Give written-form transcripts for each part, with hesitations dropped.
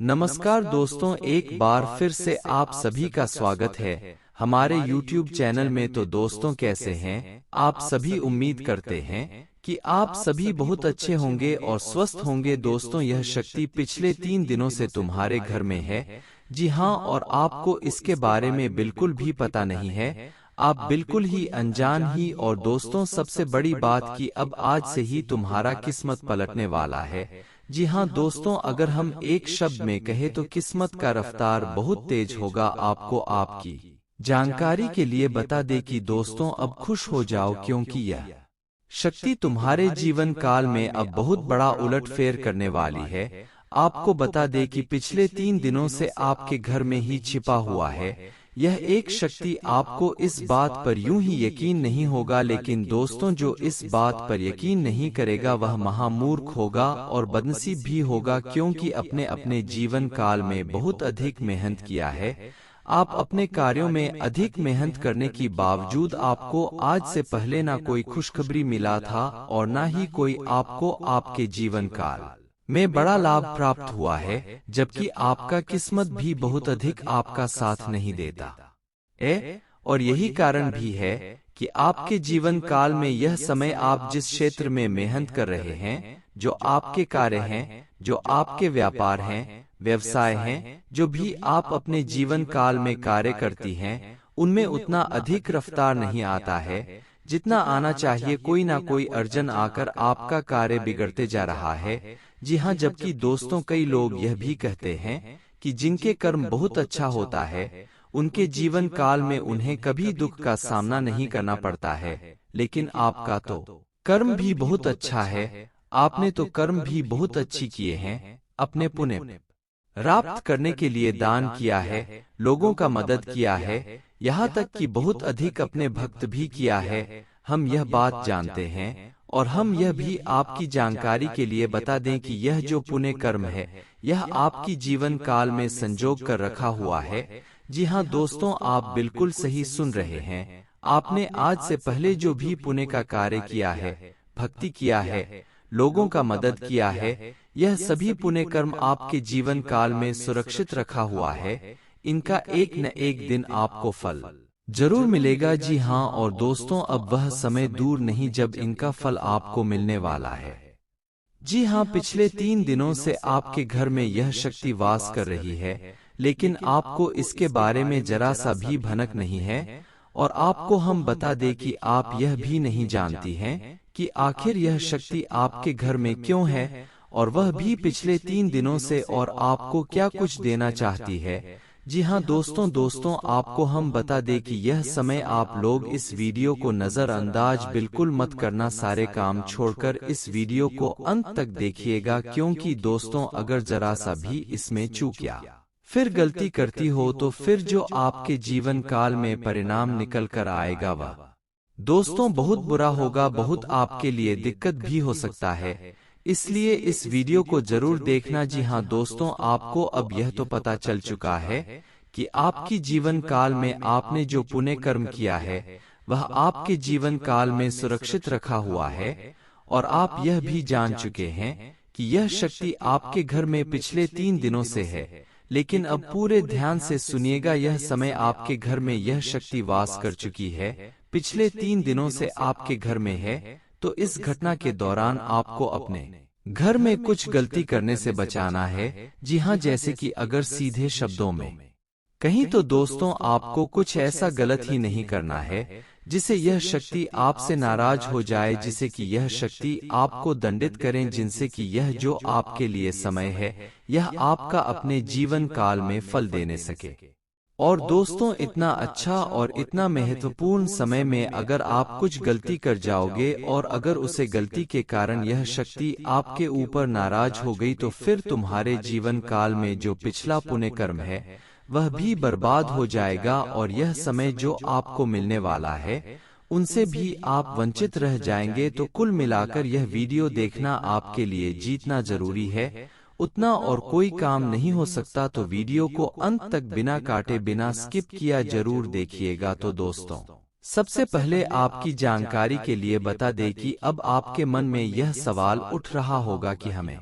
नमस्कार दोस्तों, एक बार फिर से आप सभी का स्वागत है हमारे YouTube चैनल में। तो दोस्तों, कैसे हैं आप सभी? उम्मीद करते हैं कि आप सभी बहुत अच्छे होंगे और स्वस्थ होंगे। दोस्तों, यह शक्ति पिछले 3 दिनों से तुम्हारे घर में है। जी हाँ, और आपको इसके बारे में बिल्कुल भी पता नहीं है। आप बिल्कुल ही अनजान ही। और दोस्तों, सबसे बड़ी बात कि अब आज से ही तुम्हारा किस्मत पलटने वाला है। जी हाँ दोस्तों, अगर हम एक शब्द में कहें तो किस्मत का रफ्तार बहुत तेज होगा। आपको आपकी जानकारी के लिए बता दें कि दोस्तों, अब खुश हो जाओ, क्योंकि यह शक्ति तुम्हारे जीवन काल में अब बहुत बड़ा उलटफेर करने वाली है। आपको बता दें कि पिछले 3 दिनों से आपके घर में ही छिपा हुआ है यह एक शक्ति। आपको इस बात पर यूं ही यकीन नहीं होगा, लेकिन दोस्तों, जो इस बात पर यकीन नहीं करेगा वह महामूर्ख होगा और बदनसीब भी होगा, क्योंकि अपने अपने जीवन काल में बहुत अधिक मेहनत किया है। आप अपने कार्यों में अधिक मेहनत करने के बावजूद आपको आज से पहले ना कोई खुशखबरी मिला था और ना ही कोई आपको आपके जीवन काल में बड़ा लाभ प्राप्त हुआ है, जबकि आपका किस्मत भी बहुत अधिक आपका साथ नहीं देता और यही कारण भी है कि आपके जीवन काल में यह समय आप जिस क्षेत्र में मेहनत कर रहे हैं, जो आपके कार्य हैं, जो आपके व्यापार हैं, व्यवसाय हैं, जो भी आप अपने जीवन काल में कार्य करती हैं, उनमें उतना अधिक रफ्तार नहीं आता है जितना आना चाहिए। कोई ना कोई अर्जन आकर आपका कार्य बिगड़ते जा रहा है। जी हाँ, जबकि दोस्तों, कई लोग यह भी कहते हैं कि जिनके कर्म बहुत अच्छा होता है उनके जीवन काल में उन्हें कभी दुख का सामना नहीं करना पड़ता है। लेकिन आपका तो कर्म भी बहुत अच्छा है। आपने तो कर्म भी बहुत अच्छी किए हैं। अपने पुण्य प्राप्त करने के लिए दान किया है, लोगों का मदद किया है, यहाँ तक कि बहुत अधिक अपने भक्त भी किया है। हम यह बात जानते हैं और हम यह भी आपकी जानकारी के लिए बता दें कि यह जो पुण्य कर्म है यह आपकी जीवन काल में संजोग कर रखा हुआ है। जी हाँ दोस्तों, आप बिल्कुल सही सुन रहे हैं। आपने आज से पहले जो भी पुण्य का कार्य किया है, भक्ति किया है, लोगों का मदद किया है, यह सभी पुण्य कर्म आपके जीवन काल में सुरक्षित रखा हुआ है। इनका एक न एक दिन आपको फल जरूर मिलेगा। जी हाँ, और दोस्तों, अब वह समय दूर नहीं जब इनका फल आपको मिलने वाला है। जी हाँ, पिछले 3 दिनों से आपके घर में यह शक्ति वास कर रही है, लेकिन आपको इसके बारे में जरा सा भी भनक नहीं है। और आपको हम बता दें कि आप यह भी नहीं जानती हैं कि आखिर यह शक्ति आपके घर में क्यों है, और वह भी पिछले 3 दिनों से, और आपको क्या कुछ देना चाहती है। जी हाँ दोस्तों, आपको हम बता दें कि यह समय आप लोग इस वीडियो को नजरअंदाज बिल्कुल मत करना। सारे काम छोड़कर इस वीडियो को अंत तक देखिएगा, क्योंकि दोस्तों, अगर जरा सा भी इसमें चूक या फिर गलती करती हो तो फिर जो आपके जीवन काल में परिणाम निकल कर आएगा वह दोस्तों बहुत बुरा होगा, बहुत आपके लिए दिक्कत भी हो सकता है। इसलिए इस वीडियो को जरूर देखना। जी हाँ दोस्तों, आपको अब यह तो पता चल चुका है कि आपकी जीवन काल में आपने जो पुण्य कर्म किया है वह आपके जीवन काल में सुरक्षित रखा हुआ है। और आप यह भी जान चुके हैं कि यह शक्ति आपके घर में पिछले 3 दिनों से है। लेकिन अब पूरे ध्यान से सुनिएगा, यह समय आपके घर में यह शक्ति वास कर चुकी है, पिछले 3 दिनों से आपके घर में है। तो इस घटना के दौरान आपको अपने घर में कुछ गलती करने से बचाना है। जी हाँ, जैसे कि अगर सीधे शब्दों में कहीं तो दोस्तों, आपको कुछ ऐसा गलत ही नहीं करना है जिसे यह शक्ति आपसे नाराज हो जाए, जिसे कि यह शक्ति आपको दंडित करें, जिनसे कि यह जो आपके लिए समय है यह आपका अपने जीवन काल में फल देने सके। और दोस्तों, इतना अच्छा और इतना महत्वपूर्ण समय में अगर आप कुछ गलती कर जाओगे और अगर उसे गलती के कारण यह शक्ति आपके ऊपर नाराज हो गई, तो फिर तुम्हारे जीवन काल में जो पिछला पुण्य कर्म है वह भी बर्बाद हो जाएगा, और यह समय जो आपको मिलने वाला है उनसे भी आप वंचित रह जाएंगे। तो कुल मिलाकर यह वीडियो देखना आपके लिए जीतना जरूरी है, उतना और कोई काम नहीं हो सकता। तो वीडियो को अंत तक बिना काटे, बिना स्किप किया जरूर देखिएगा। तो दोस्तों, सबसे पहले आपकी जानकारी के लिए बता दें कि अब आपके मन में यह सवाल उठ रहा होगा कि हमें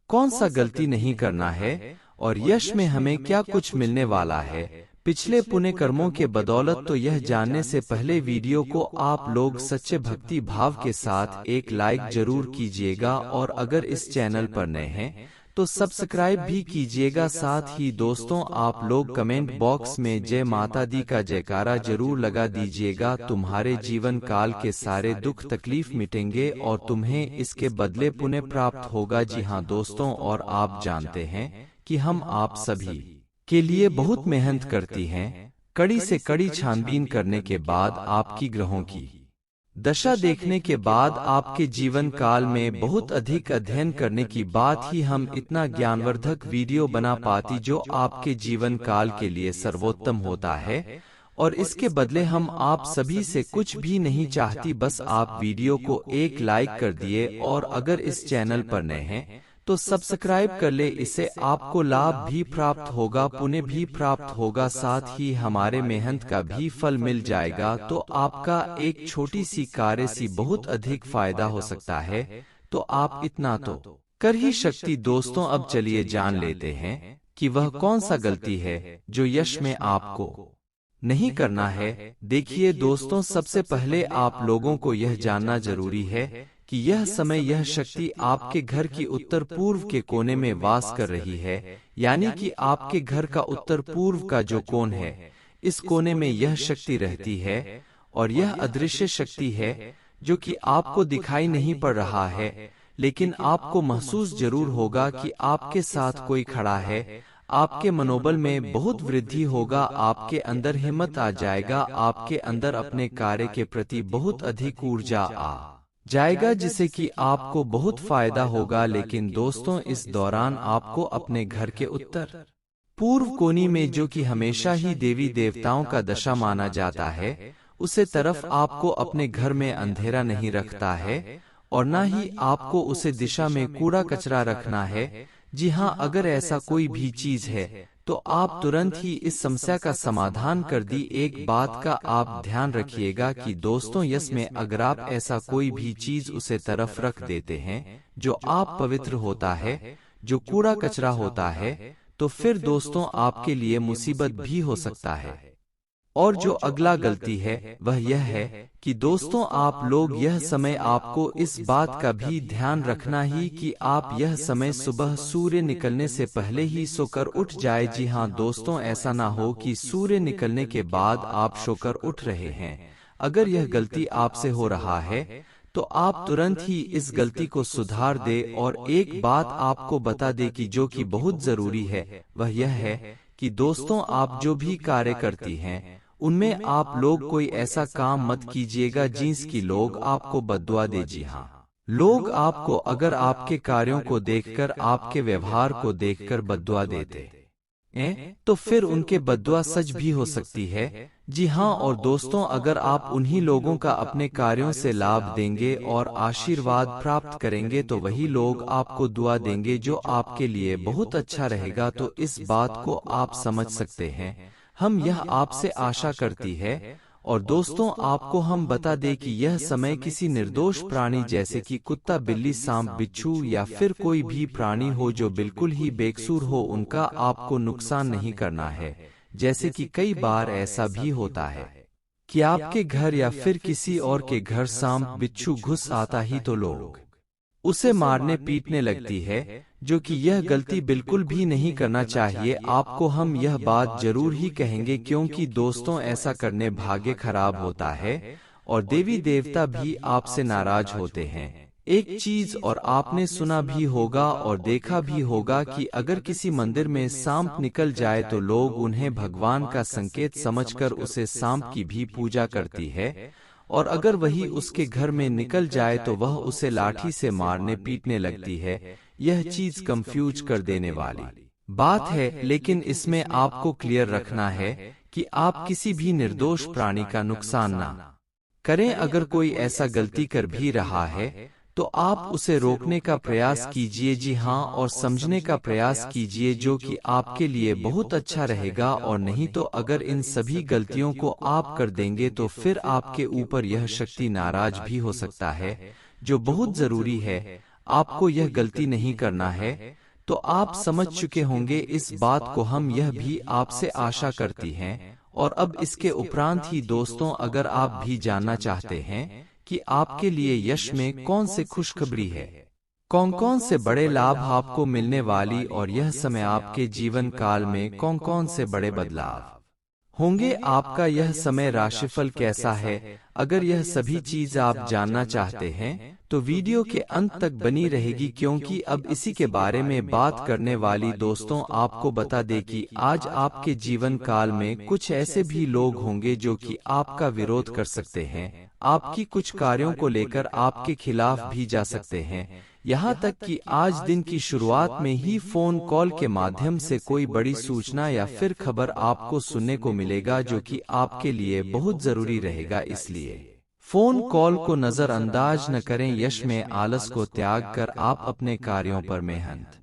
कौन सा गलती नहीं करना है और यश में हमें क्या कुछ मिलने वाला है पिछले पुण्य कर्मों के बदौलत। तो यह जानने से पहले वीडियो को आप लोग सच्चे भक्ति भाव के साथ एक लाइक जरूर कीजिएगा, और अगर इस चैनल पर नए हैं तो सब्सक्राइब भी कीजिएगा। साथ ही दोस्तों आप लोग कमेंट बॉक्स में जय माता दी का जयकारा जरूर लगा दीजिएगा। तुम्हारे जीवन काल के सारे दुख तकलीफ मिटेंगे और तुम्हें इसके बदले पुण्य प्राप्त होगा। जी हाँ दोस्तों, और आप जानते हैं कि हम आप सभी के लिए बहुत मेहनत करती हैं। कड़ी से कड़ी छानबीन करने के बाद आपकी ग्रहों की दशा देखने के बाद आपके जीवन काल में बहुत अधिक अध्ययन करने की बात ही हम इतना ज्ञानवर्धक वीडियो बना पाती जो आपके जीवन काल के लिए सर्वोत्तम होता है। और इसके बदले हम आप सभी से कुछ भी नहीं चाहती, बस आप वीडियो को एक लाइक कर दिए, और अगर इस चैनल पर नए हैं तो सब्सक्राइब कर ले। इससे आपको लाभ भी प्राप्त होगा, पुण्य भी प्राप्त होगा, साथ ही हमारे मेहनत का भी फल मिल जाएगा। तो आपका एक छोटी सी कार्य से बहुत अधिक फायदा हो सकता है। तो आप इतना तो कर ही सकती। दोस्तों अब चलिए जान लेते हैं कि वह कौन सा गलती है जो यश में आपको नहीं करना है। देखिए दोस्तों, सबसे पहले आप लोगों को यह जानना जरूरी है कि यह समय यह शक्ति आपके घर की उत्तर पूर्व के कोने में वास कर रही है, यानी कि आपके घर का उत्तर पूर्व का जो कोण है, इस कोने में यह शक्ति रहती है। और यह अदृश्य शक्ति है जो कि आपको दिखाई नहीं पड़ रहा है, लेकिन आपको महसूस जरूर होगा कि आपके साथ कोई खड़ा है। आपके मनोबल में बहुत वृद्धि होगा, आपके अंदर हिम्मत आ जाएगा, आपके अंदर अपने कार्य के प्रति बहुत अधिक ऊर्जा आ जाएगा, जिससे कि आपको बहुत फायदा होगा। लेकिन दोस्तों इस दौरान आपको अपने घर के उत्तर पूर्व कोनी में, जो कि हमेशा ही देवी देवताओं का दशा माना जाता है, उसे तरफ आपको अपने घर में अंधेरा नहीं रखता है, और न ही आपको उसे दिशा में कूड़ा कचरा रखना है। जी हाँ, अगर ऐसा कोई भी चीज है तो आप तुरंत ही इस समस्या का समाधान कर दी। एक बात का आप ध्यान रखिएगा कि दोस्तों यस में अगर आप ऐसा कोई भी चीज उसे तरफ रख देते हैं जो आप पवित्र होता है, जो कूड़ा कचरा होता है, तो फिर दोस्तों आपके लिए मुसीबत भी हो सकता है। और जो अगला गलती है वह यह है कि दोस्तों आप लोग यह समय आपको इस बात का भी ध्यान रखना ही कि आप यह समय सुबह सूर्य निकलने से पहले ही सोकर उठ जाए। जी हाँ दोस्तों, ऐसा ना हो कि सूर्य निकलने के बाद आप सोकर उठ रहे हैं। अगर यह गलती आपसे हो रहा है तो आप तुरंत ही इस गलती को सुधार दे। और एक बात आपको बता दे कि जो कि बहुत जरूरी है वह यह है कि दोस्तों आप जो भी कार्य करती हैं उनमें आप लोग कोई ऐसा काम मत कीजिएगा जिसकी लोग आपको बद्दुआ दे। जी हाँ, लोग आपको अगर आपके कार्यों को देखकर, आपके व्यवहार को देखकर बद्दुआ देते हैं तो फिर उनके बद्दुआ सच भी हो सकती है। जी हाँ, और दोस्तों अगर आप उन्हीं लोगों का अपने कार्यों से लाभ देंगे और आशीर्वाद प्राप्त करेंगे तो वही लोग आपको दुआ देंगे जो आपके लिए बहुत अच्छा रहेगा। तो इस बात को आप समझ सकते हैं, हम यह आपसे आशा करती है। और दोस्तों आपको हम बता दें कि यह समय किसी निर्दोष प्राणी जैसे कि कुत्ता, बिल्ली, सांप, बिच्छू या फिर कोई भी प्राणी हो जो बिल्कुल ही बेकसूर हो, उनका आपको नुकसान नहीं करना है। जैसे कि कई बार ऐसा भी होता है कि आपके घर या फिर किसी और के घर सांप बिच्छू घुस आता ही तो लोग उसे मारने पीटने लगती है, जो कि यह गलती बिल्कुल भी नहीं करना चाहिए। आपको हम यह बात जरूर ही कहेंगे क्योंकि दोस्तों ऐसा करने भाग्य खराब होता है और देवी देवता भी आपसे नाराज होते हैं। एक चीज और आपने सुना भी होगा और देखा भी होगा कि अगर किसी मंदिर में सांप निकल जाए तो लोग उन्हें भगवान का संकेत समझकर उसे सांप की भी पूजा करती है, और अगर वही उसके घर में निकल जाए तो वह उसे लाठी से मारने पीटने लगती है। यह चीज कंफ्यूज कर देने वाली बात है, लेकिन इसमें आपको क्लियर रखना है कि आप किसी भी निर्दोष प्राणी का नुकसान ना करें। अगर कोई ऐसा गलती कर भी रहा है तो आप उसे रोकने का प्रयास कीजिए। जी हाँ, और समझने का प्रयास कीजिए, जो कि आपके लिए बहुत अच्छा रहेगा। और नहीं तो अगर इन सभी गलतियों को आप कर देंगे तो फिर आपके ऊपर यह शक्ति नाराज भी हो सकता है, जो बहुत जरूरी है। आपको यह गलती नहीं करना है। तो आप समझ चुके होंगे इस बात को, हम यह भी आपसे आशा करती हैं। और अब इसके उपरांत ही दोस्तों, अगर आप भी जानना चाहते हैं कि आपके लिए यश में कौन से खुशखबरी है, कौन कौन से बड़े लाभ आपको मिलने वाली, और यह समय आपके जीवन काल में कौन कौन से बड़े बदलाव होंगे, आपका यह समय राशिफल कैसा है, अगर यह सभी चीज आप जानना चाहते हैं तो वीडियो के अंत तक बनी रहेगी, क्योंकि अब इसी के बारे में बात करने वाली दोस्तों। आपको बता दें कि आज आपके जीवन काल में कुछ ऐसे भी लोग होंगे जो कि आपका विरोध कर सकते हैं, आपकी कुछ कार्यों को लेकर आपके खिलाफ भी जा सकते हैं। यहाँ तक कि आज दिन की शुरुआत में ही फोन कॉल के माध्यम से कोई बड़ी सूचना या फिर खबर आपको सुनने को मिलेगा, जो कि आपके लिए बहुत जरूरी रहेगा। इसलिए फोन कॉल को नजरअंदाज न करें, यश में आलस को त्याग कर आप अपने कार्यों पर मेहनत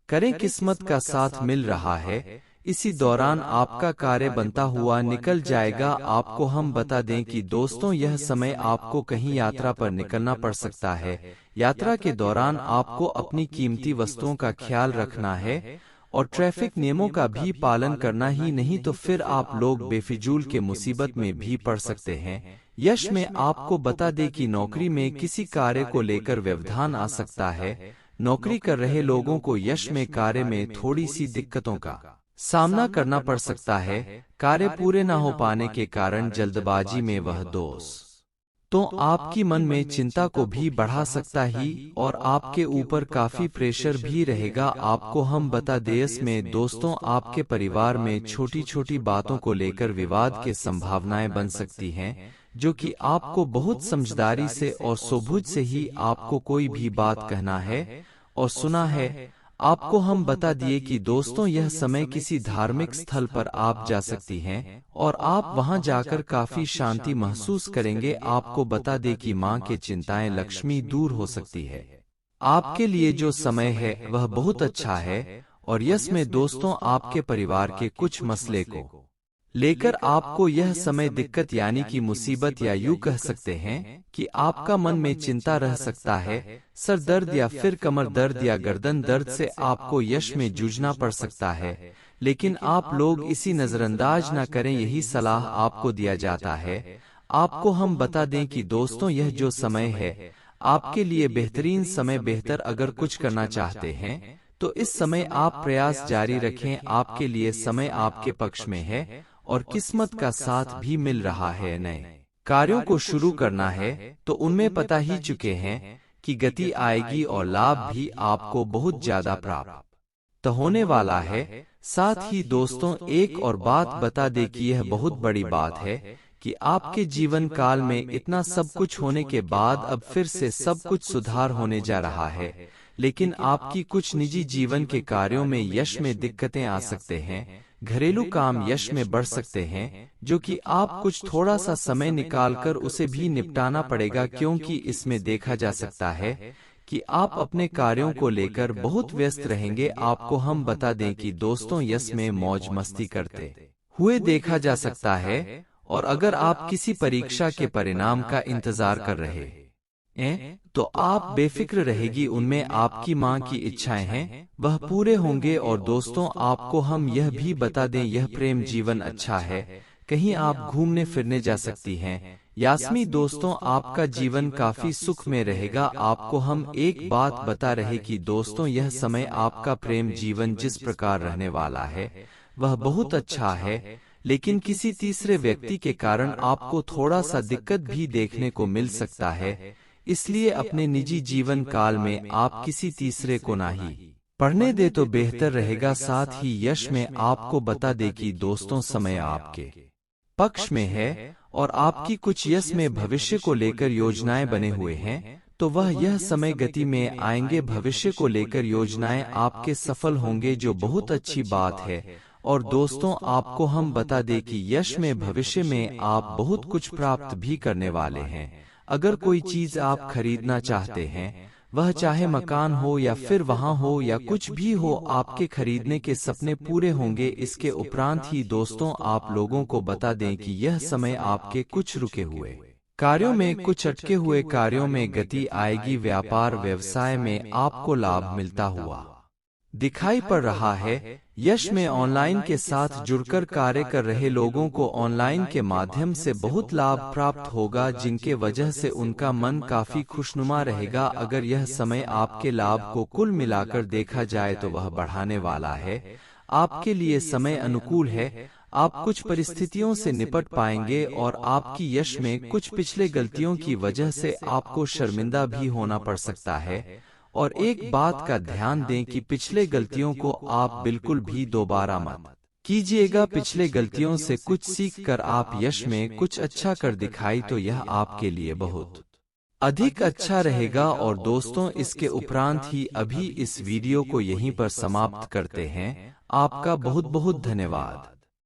करें, किस्मत का साथ मिल रहा है, इसी दौरान आपका कार्य बनता हुआ निकल जाएगा। आपको हम बता दें कि दोस्तों, यह समय आपको कहीं यात्रा पर निकलना पड़ सकता है। यात्रा के दौरान आपको अपनी कीमती वस्तुओं का ख्याल रखना है और ट्रैफिक नियमों का भी पालन करना ही नहीं तो फिर आप लोग बेफिजूल के मुसीबत में भी पड़ सकते हैं। यश में आपको बता दें कि नौकरी में किसी कार्य को लेकर व्यवधान आ सकता है। नौकरी कर रहे लोगों को यश में कार्य में थोड़ी सी दिक्कतों का सामना करना पड़ सकता है। कार्य पूरे न हो पाने के कारण जल्दबाजी में वह दोस्त तो आपकी मन में चिंता को भी बढ़ा सकता ही और आपके ऊपर काफी प्रेशर भी रहेगा। आपको हम बता दें इसमें दोस्तों, आपके परिवार में छोटी छोटी बातों को लेकर विवाद के संभावनाएं बन सकती हैं, जो कि आपको बहुत समझदारी से और सूझबूझ से ही आपको कोई भी बात कहना है और सुना है। आपको हम बता दिए कि दोस्तों, यह समय किसी धार्मिक स्थल पर आप जा सकती हैं और आप वहां जाकर काफी शांति महसूस करेंगे। आपको बता दें कि मां के चिंताएं लक्ष्मी दूर हो सकती है। आपके लिए जो समय है वह बहुत अच्छा है और इसमें दोस्तों, आपके परिवार के कुछ मसले को लेकर आपको यह समय दिक्कत यानी कि मुसीबत या यूं कह सकते हैं कि आपका मन में चिंता रह सकता है। सर दर्द या फिर कमर दर्द या गर्दन दर्द से आपको यश में जूझना पड़ सकता है, लेकिन आप लोग इसी नजरअंदाज न करें, यही सलाह आपको दिया जाता है। आपको हम बता दें कि दोस्तों, यह जो समय है आपके लिए बेहतरीन समय। बेहतर अगर कुछ करना चाहते हैं तो इस समय आप प्रयास जारी रखें, आपके लिए समय आपके पक्ष में है और किस्मत का साथ भी मिल रहा है। नए कार्यों को शुरू करना है तो उनमें पता ही चुके हैं कि गति आएगी और लाभ भी आपको बहुत ज्यादा प्राप्त होने वाला है। साथ ही दोस्तों, एक और बात बता दे कि यह बहुत बड़ी बात है कि आपके जीवन काल में इतना सब कुछ होने के बाद अब फिर से सब कुछ सुधार होने जा रहा है, लेकिन आपकी कुछ निजी जीवन के कार्यों में यश में दिक्कतें आ सकते हैं। घरेलू काम यश में बढ़ सकते हैं, जो कि आप कुछ थोड़ा सा समय निकालकर उसे भी निपटाना पड़ेगा, क्योंकि इसमें देखा जा सकता है कि आप अपने कार्यों को लेकर बहुत व्यस्त रहेंगे। आपको हम बता दें कि दोस्तों, यश में मौज मस्ती करते हुए देखा जा सकता है और अगर आप किसी परीक्षा के परिणाम का इंतजार कर रहे हैं तो आप बेफिक्र रहेगी, उनमें आपकी मां की इच्छाएं हैं वह पूरे होंगे। और दोस्तों, आपको हम यह भी बता दें, यह प्रेम जीवन अच्छा है, कहीं आप घूमने फिरने जा सकती हैं। यास्मी दोस्तों, आपका जीवन काफी सुख में रहेगा। आपको हम एक बात बता रहे कि दोस्तों, यह समय आपका प्रेम जीवन जिस प्रकार रहने वाला है वह बहुत अच्छा है, लेकिन किसी तीसरे व्यक्ति के कारण आपको थोड़ा सा दिक्कत भी देखने को मिल सकता है। इसलिए अपने निजी जीवन काल में आप किसी तीसरे को ना ही पढ़ने दे तो बेहतर रहेगा। साथ ही यश में आपको बता दे कि दोस्तों, समय आपके पक्ष में है और आपकी कुछ यश में भविष्य को लेकर योजनाएं बने हुए हैं, तो वह यह समय गति में आएंगे। भविष्य को लेकर योजनाएं आपके सफल होंगे, जो बहुत अच्छी बात है। और दोस्तों, आपको हम बता दें कि यश में भविष्य में आप बहुत कुछ प्राप्त भी करने वाले हैं। अगर कोई चीज आप खरीदना चाहते हैं, वह चाहे मकान हो या फिर वहां हो या कुछ भी हो, आपके खरीदने के सपने पूरे होंगे। इसके उपरांत ही दोस्तों, आप लोगों को बता दें कि यह समय आपके कुछ रुके हुए कार्यों में, कुछ अटके हुए कार्यों में गति आएगी। व्यापार व्यवसाय में आपको लाभ मिलता हुआ दिखाई पड़ रहा है। यश में ऑनलाइन के साथ जुड़कर कार्य कर रहे लोगों को ऑनलाइन के माध्यम से बहुत लाभ प्राप्त होगा, जिनके वजह से उनका मन काफी खुशनुमा रहेगा। अगर यह समय आपके लाभ को कुल मिलाकर देखा जाए तो वह बढ़ाने वाला है। आपके लिए समय अनुकूल है। आप कुछ परिस्थितियों से निपट पाएंगे और आपकी यश में कुछ पिछले गलतियों की वजह से आपको शर्मिंदा भी होना पड़ सकता है। और एक बात का ध्यान दें कि पिछले गलतियों को आप बिल्कुल भी दोबारा मत कीजिएगा। पिछले गलतियों से कुछ सीख कर आप यश में कुछ अच्छा कर दिखाई तो यह आपके लिए बहुत अधिक अच्छा रहेगा। और दोस्तों, इसके उपरांत ही अभी इस वीडियो को यहीं पर समाप्त करते हैं। आपका बहुत बहुत धन्यवाद।